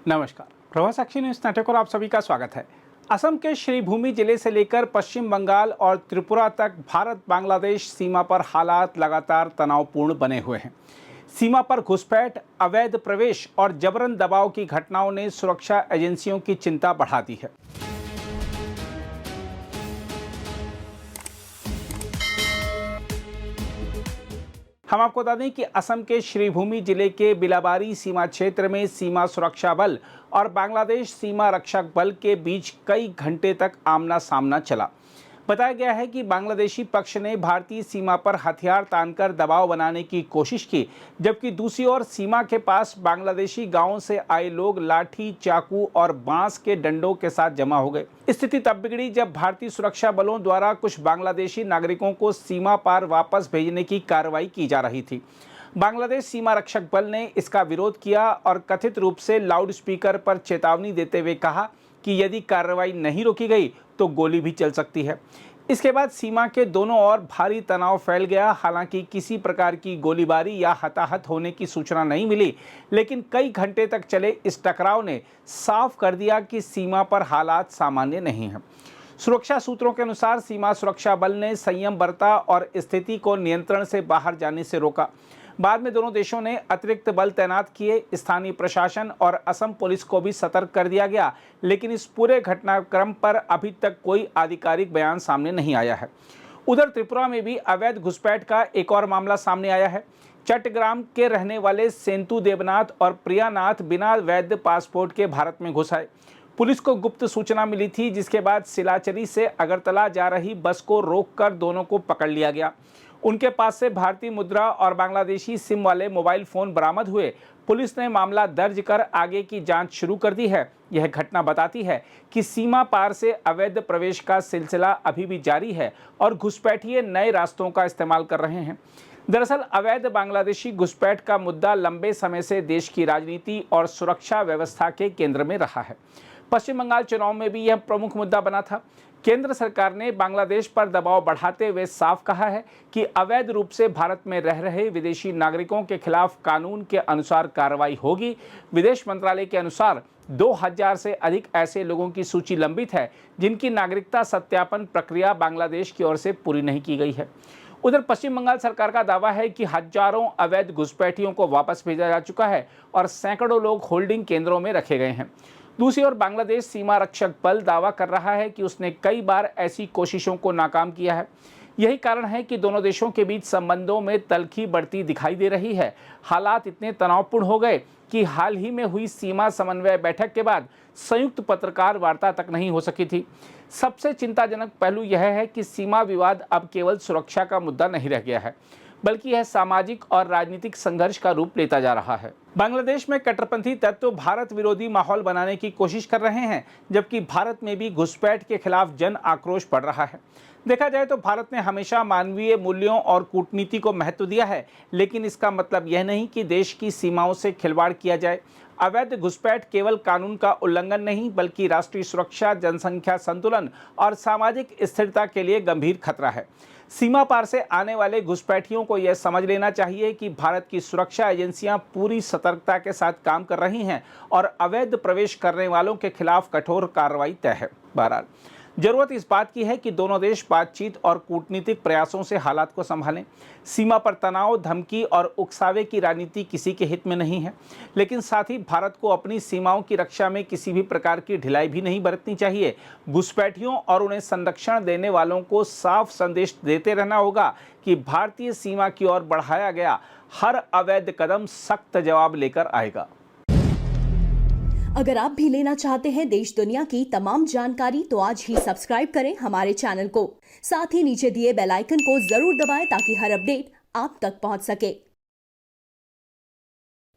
नमस्कार, प्रभा साक्षी news network और आप सभी का स्वागत है। असम के श्रीभूमि जिले से लेकर पश्चिम बंगाल और त्रिपुरा तक भारत बांग्लादेश सीमा पर हालात लगातार तनावपूर्ण बने हुए हैं। सीमा पर घुसपैठ, अवैध प्रवेश और जबरन दबाव की घटनाओं ने सुरक्षा एजेंसियों की चिंता बढ़ा दी है। हम आपको बता दें कि असम के श्रीभूमि जिले के बिलाबारी सीमा क्षेत्र में सीमा सुरक्षा बल और बांग्लादेश सीमा रक्षक बल के बीच कई घंटे तक आमना सामना चला। बताया गया है कि बांग्लादेशी पक्ष ने भारतीय सीमा पर हथियार तानकर दबाव बनाने की कोशिश की, जबकि दूसरी ओर सीमा के पास बांग्लादेशी गांवों से आए लोग लाठी, चाकू और बांस के डंडों के साथ जमा हो गए। स्थिति तब बिगड़ी जब भारतीय सुरक्षा बलों द्वारा कुछ बांग्लादेशी नागरिकों को सीमा पार वापस भेजने की कार्रवाई की जा रही थी। बांग्लादेश सीमा रक्षक बल ने इसका विरोध किया और कथित रूप से लाउडस्पीकर पर चेतावनी देते हुए कहा कि यदि कार्रवाई नहीं रोकी गई तो गोली भी चल सकती है। इसके बाद सीमा के दोनों ओर भारी तनाव फैल गया। हालांकि किसी प्रकार की गोलीबारी या हताहत होने की सूचना नहीं मिली, लेकिन कई घंटे तक चले इस टकराव ने साफ कर दिया कि सीमा पर हालात सामान्य नहीं हैं। सुरक्षा सूत्रों के अनुसार सीमा सुरक्षा बल ने संयम बरता और स्थिति को नियंत्रण से बाहर जाने से रोका। बाद में दोनों देशों ने अतिरिक्त बल तैनात किए। स्थानीय प्रशासन और असम पुलिस को भी सतर्क कर दिया गया, लेकिन इस पूरे घटनाक्रम पर अभी तक कोई आधिकारिक बयान सामने नहीं आया है। उधर त्रिपुरा में भी अवैध घुसपैठ का एक और मामला सामने आया है। चट्टग्राम के रहने वाले सेंतु देवनाथ और प्रियानाथ बिना वैध पासपोर्ट के भारत में घुस आए। पुलिस को गुप्त सूचना मिली थी, जिसके बाद सिलाचरी से अगरतला जा रही बस को रोककर दोनों को पकड़ लिया गया। उनके पास से भारतीय मुद्रा और बांग्लादेशी सिम वाले मोबाइल फोन बरामद हुए। पुलिस ने मामला दर्ज कर आगे की जांच शुरू कर दी है। यह घटना बताती है कि सीमा पार से अवैध प्रवेश का सिलसिला अभी भी जारी है और घुसपैठिए नए रास्तों का इस्तेमाल कर रहे हैं। दरअसल अवैध बांग्लादेशी घुसपैठ का मुद्दा लंबे समय से देश की राजनीति और सुरक्षा व्यवस्था के केंद्र में रहा है। पश्चिम बंगाल चुनाव में भी यह प्रमुख मुद्दा बना था। केंद्र सरकार ने बांग्लादेश पर दबाव बढ़ाते हुए साफ कहा है कि अवैध रूप से भारत में रह रहे विदेशी नागरिकों के खिलाफ कानून के अनुसार कार्रवाई होगी। विदेश मंत्रालय के अनुसार 2000 से अधिक ऐसे लोगों की सूची लंबित है, जिनकी नागरिकता सत्यापन प्रक्रिया बांग्लादेश की ओर से पूरी नहीं की गई है। उधर पश्चिम बंगाल सरकार का दावा है कि हजारों अवैध घुसपैठियों को वापस भेजा जा चुका है और सैकड़ों लोग होल्डिंग केंद्रों में रखे गए हैं। दूसरी ओर बांग्लादेश सीमा रक्षक बल दावा कर रहा है कि उसने कई बार ऐसी कोशिशों को नाकाम किया है। यही कारण है कि दोनों देशों के बीच संबंधों में तल्खी बढ़ती दिखाई दे रही है। हालात इतने तनावपूर्ण हो गए कि हाल ही में हुई सीमा समन्वय बैठक के बाद संयुक्त पत्रकार वार्ता तक नहीं हो सकी थी। सबसे चिंताजनक पहलू यह है कि सीमा विवाद अब केवल सुरक्षा का मुद्दा नहीं रह गया है, बल्कि यह सामाजिक और राजनीतिक संघर्ष का रूप लेता जा रहा है। बांग्लादेश में कट्टरपंथी तत्व भारत विरोधी माहौल बनाने की कोशिश कर रहे हैं, जबकि भारत में भी घुसपैठ के खिलाफ जन आक्रोश बढ़ रहा है। देखा जाए तो भारत ने हमेशा मानवीय मूल्यों और कूटनीति को महत्व दिया है, लेकिन इसका मतलब यह नहीं कि देश की सीमाओं से खिलवाड़ किया जाए। अवैध घुसपैठ केवल कानून का उल्लंघन नहीं, बल्कि राष्ट्रीय सुरक्षा, जनसंख्या संतुलन और सामाजिक स्थिरता के लिए गंभीर खतरा है। सीमा पार से आने वाले घुसपैठियों को यह समझ लेना चाहिए कि भारत की सुरक्षा एजेंसियां पूरी सतर्कता के साथ काम कर रही हैं और अवैध प्रवेश करने वालों के खिलाफ कठोर कार्रवाई तय है। बहरहाल जरूरत इस बात की है कि दोनों देश बातचीत और कूटनीतिक प्रयासों से हालात को संभालें। सीमा पर तनाव, धमकी और उकसावे की राजनीति किसी के हित में नहीं है, लेकिन साथ ही भारत को अपनी सीमाओं की रक्षा में किसी भी प्रकार की ढिलाई भी नहीं बरतनी चाहिए। घुसपैठियों और उन्हें संरक्षण देने वालों को साफ संदेश देते रहना होगा कि भारतीय सीमा की ओर बढ़ाया गया हर अवैध कदम सख्त जवाब लेकर आएगा। अगर आप भी लेना चाहते हैं देश दुनिया की तमाम जानकारी, तो आज ही सब्सक्राइब करें हमारे चैनल को। साथ ही नीचे दिए बेल आइकन को जरूर दबाएं ताकि हर अपडेट आप तक पहुंच सके।